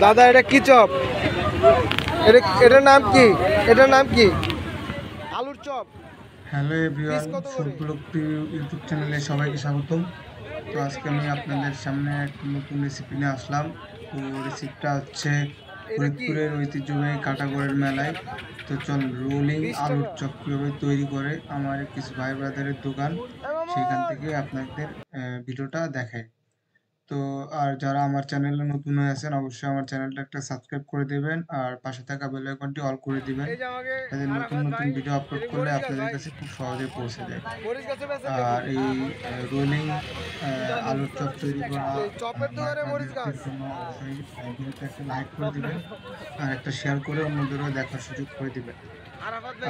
দাদা এটা কি চপ? এটার নাম কি? এটার নাম কি? আলুর chop. Hello everyone, food blog YouTube চ্যানেলে সবাইকে স্বাগতম। তো আজকে আমি আপনাদের সামনে একটা নতুন রেসিপি নিয়ে আসলাম। তো রেসিপিটা হচ্ছে ফরিদপুরের ঐতিহ্যবাহী কাটাগড়ের মেলায়। তো চল রোলিং আলুর চপ কীভাবে তৈরি করে আমার কিছু ভাই ব্রাদারের দোকান, সেখান থেকে আপনাদের ভিডিওটা দেখায়। তো আর যারা আমার চ্যানেলে নতুন হয়ে আছেন অবশ্যই আমার চ্যানেলটা একটা সাবস্ক্রাইব করে দেবেন আর পাশে থাকা বেল আইকনটি অল করে দিবেন, যাতে নতুন নতুন ভিডিও আপলোড করলে আপনাদের কাছে খুব সহজে পৌঁছে যায়। আর এই রোলিং আলুর চপ তৈরি করা জন্য অবশ্যই ভিডিওতে একটা লাইক করে দিবেন আর একটা শেয়ার করে অন্যদেরও দেখার সুযোগ করে দিবেন।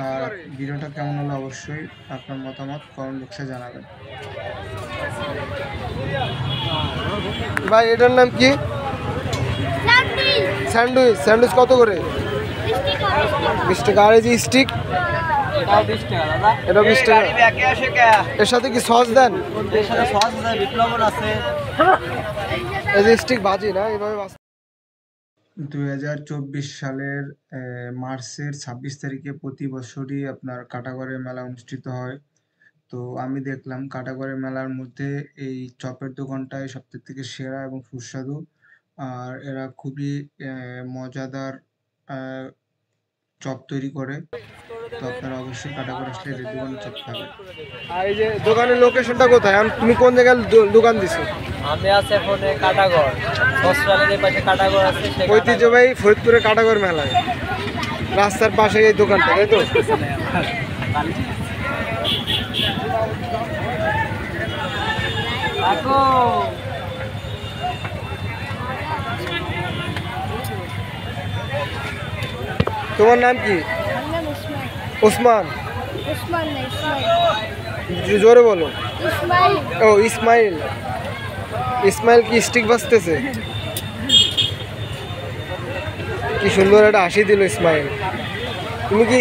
আর ভিডিওটা কেমন হলো অবশ্যই আপনার মতামত কমেন্ট বক্সে জানাবেন। ভাই এটার নাম কি? স্যান্ডউইচ। স্যান্ডউইচ কত করে? 20 টাকা। আর এই যে স্টিক, এটা 20 টাকা। এর সাথে কি সস দেন? এই যে স্টিক ভাজি না এভাবে। 2024 সালের মার্চের 26 তারিখে প্রতি বছরই আপনার কাটাগড়ের মেলা অনুষ্ঠিত হয়। তো আমি দেখলাম কাটাগড়ের মেলার মধ্যে এই চপের দোকানটাই সবথেকে সেরা এবং সুস্বাদু। আর এরা খুবই মজাদার চপ তৈরি করে। তো আপনারা অবশ্যই কাটাগড় আসলে এদের দোকানে চপ খাবেন। আর এই যে দোকানের লোকেশনটা কোথায়? তুমি কোন জায়গায় দোকান দিছো? আমি আছে ফোনে কাটাগড়, হসপিটালের পাশে কাটাগড় আছে। ঐতিহ্যবাহী ফরিদপুরের কাটাগড় মেলায় রাস্তার পাশে এই দোকানটা, তাই তো? তোমার নাম কি? ওসমান। জোরে বলো। ও ইসমাইল। ইসমাইল কি স্টিক বাজতেছে? কি সুন্দর একটা হাসি দিল ইসমাইল। তুমি কি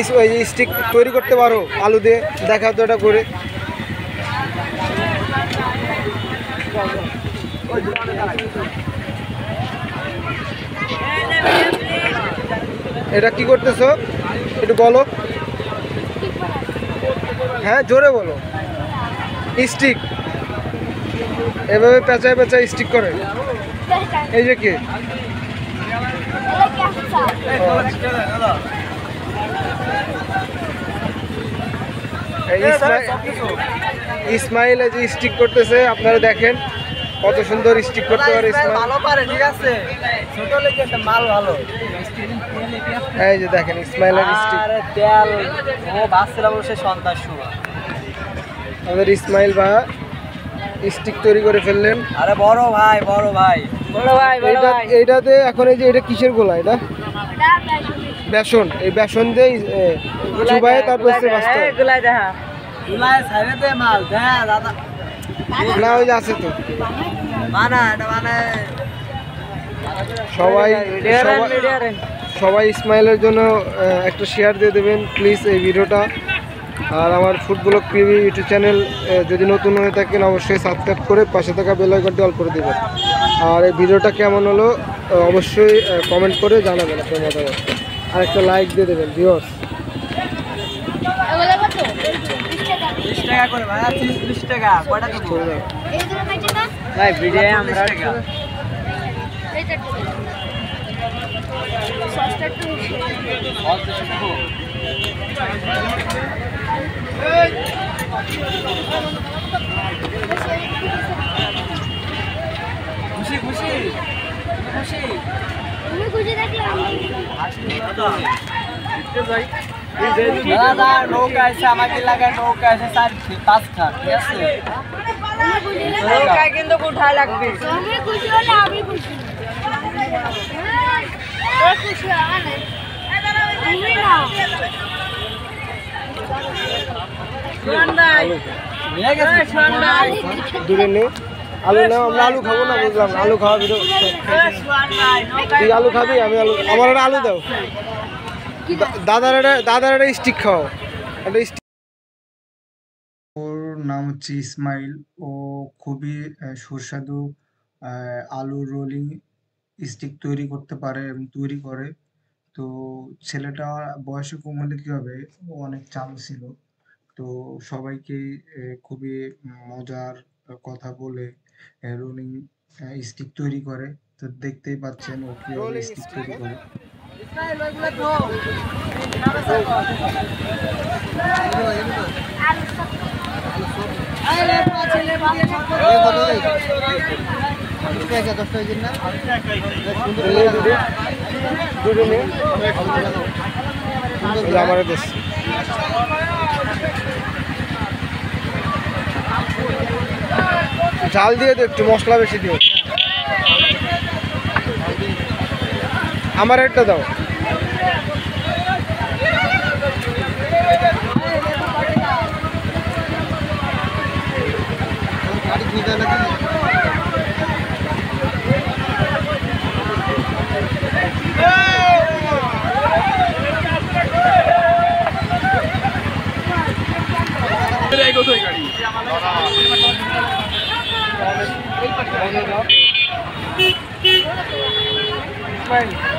স্টিক তৈরি করতে পারো আলু দিয়ে? দেখা তো এটা করে। এটা কি করতেছো একটু বলো। হ্যাঁ জোরে বলো। স্টিক এভাবে পেঁচায় পেঁচায় স্টিক করে। এই যে কি ইসমাইল এই যে স্টিক করতেছে, আপনারা দেখেন কত সুন্দর স্টিক করতে পারে ইসমাইল। এই যে দেখেন ইসমাইলের স্টিক। আমাদের ইসমাইল বা স্টিক তৈরি করে ফেললেন। আরে বড় ভাই বড় ভাই বড় ভাই এইটাতে এখন এই যে এটা কিসের গোলা? এটা বেসন। এই বেসন দিয়ে চুবাই তারপর না ওই যে আছে তো সবাই ইসমাইলের জন্য একটা শেয়ার দিয়ে দেবেন প্লিজ এই ভিডিওটা। আর আমার food blog preview YouTube channel যদি নতুন হয়ে থাকেন অবশ্যই সাবস্ক্রাইব করে পাশে থাকা বেল আইকনটি অল করে দেবেন। আর এই ভিডিওটা কেমন হলো অবশ্যই কমেন্ট করে জানাবেন আপনার মতামত। আর একটা লাইক দিয়ে দেবেন ভিউয়ার্স। খুশি খুশি খুশি দাদা নৌকা আছে, আমাকে লাগায় নৌকা আছে 4-5 খান, ঠিক আছে? নৌকায় কিন্তু উঠা লাগবে। দূরে নেই আলু নাও। আমরা আলু খাবো না, বুঝলাম আলু খাওয়া ভিডিও। তুই আলু খাবি? আমি আলু। আমার একটা আলু দাও। দাদার একটা স্টিক খাও। একটা স্টিক। নাম হচ্ছে ইসমাইল। ও খুবই সুস্বাদু আলুর রোলিং স্টিক তৈরি করতে পারে এবং তৈরি করে। তো ছেলেটা বয়সে কম হলে কি হবে, ও অনেক চালু ছিল। তো সবাইকে খুবই মজার কথা বলে রোলিং স্টিক তৈরি করে। তো দেখতেই পাচ্ছেন ও কিভাবে রোলিং স্টিক স্টিক তৈরি করে। আমার দেশ ঝাল দিয়ে দে, একটু মশলা বেশি দিও। আমার একটা দাও।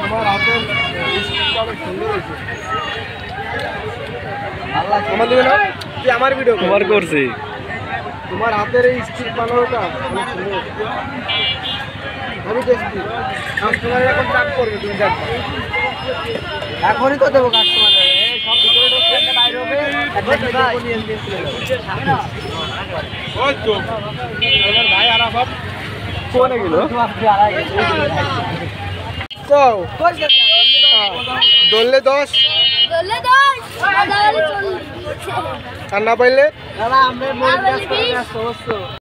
তোমার হাতের স্টিকটা অনেক সুন্দর হয়েছে। আমার দেবে না, তুই আমার ভিডিও তোমার করছি তোমার হাতের এই স্টিক বানানোটা অনেক সুন্দর হয়েছে। আমি টেস্টি কাস্টমার এখন চাপ করবে, তুমি দেখো এখনই তো দেবো কাস্টমার সব ভিতরে ঢুকছে বাইরে হবে ভাই আরাফাত কোনে গেল দললে 10 আর না পাইলে আমরা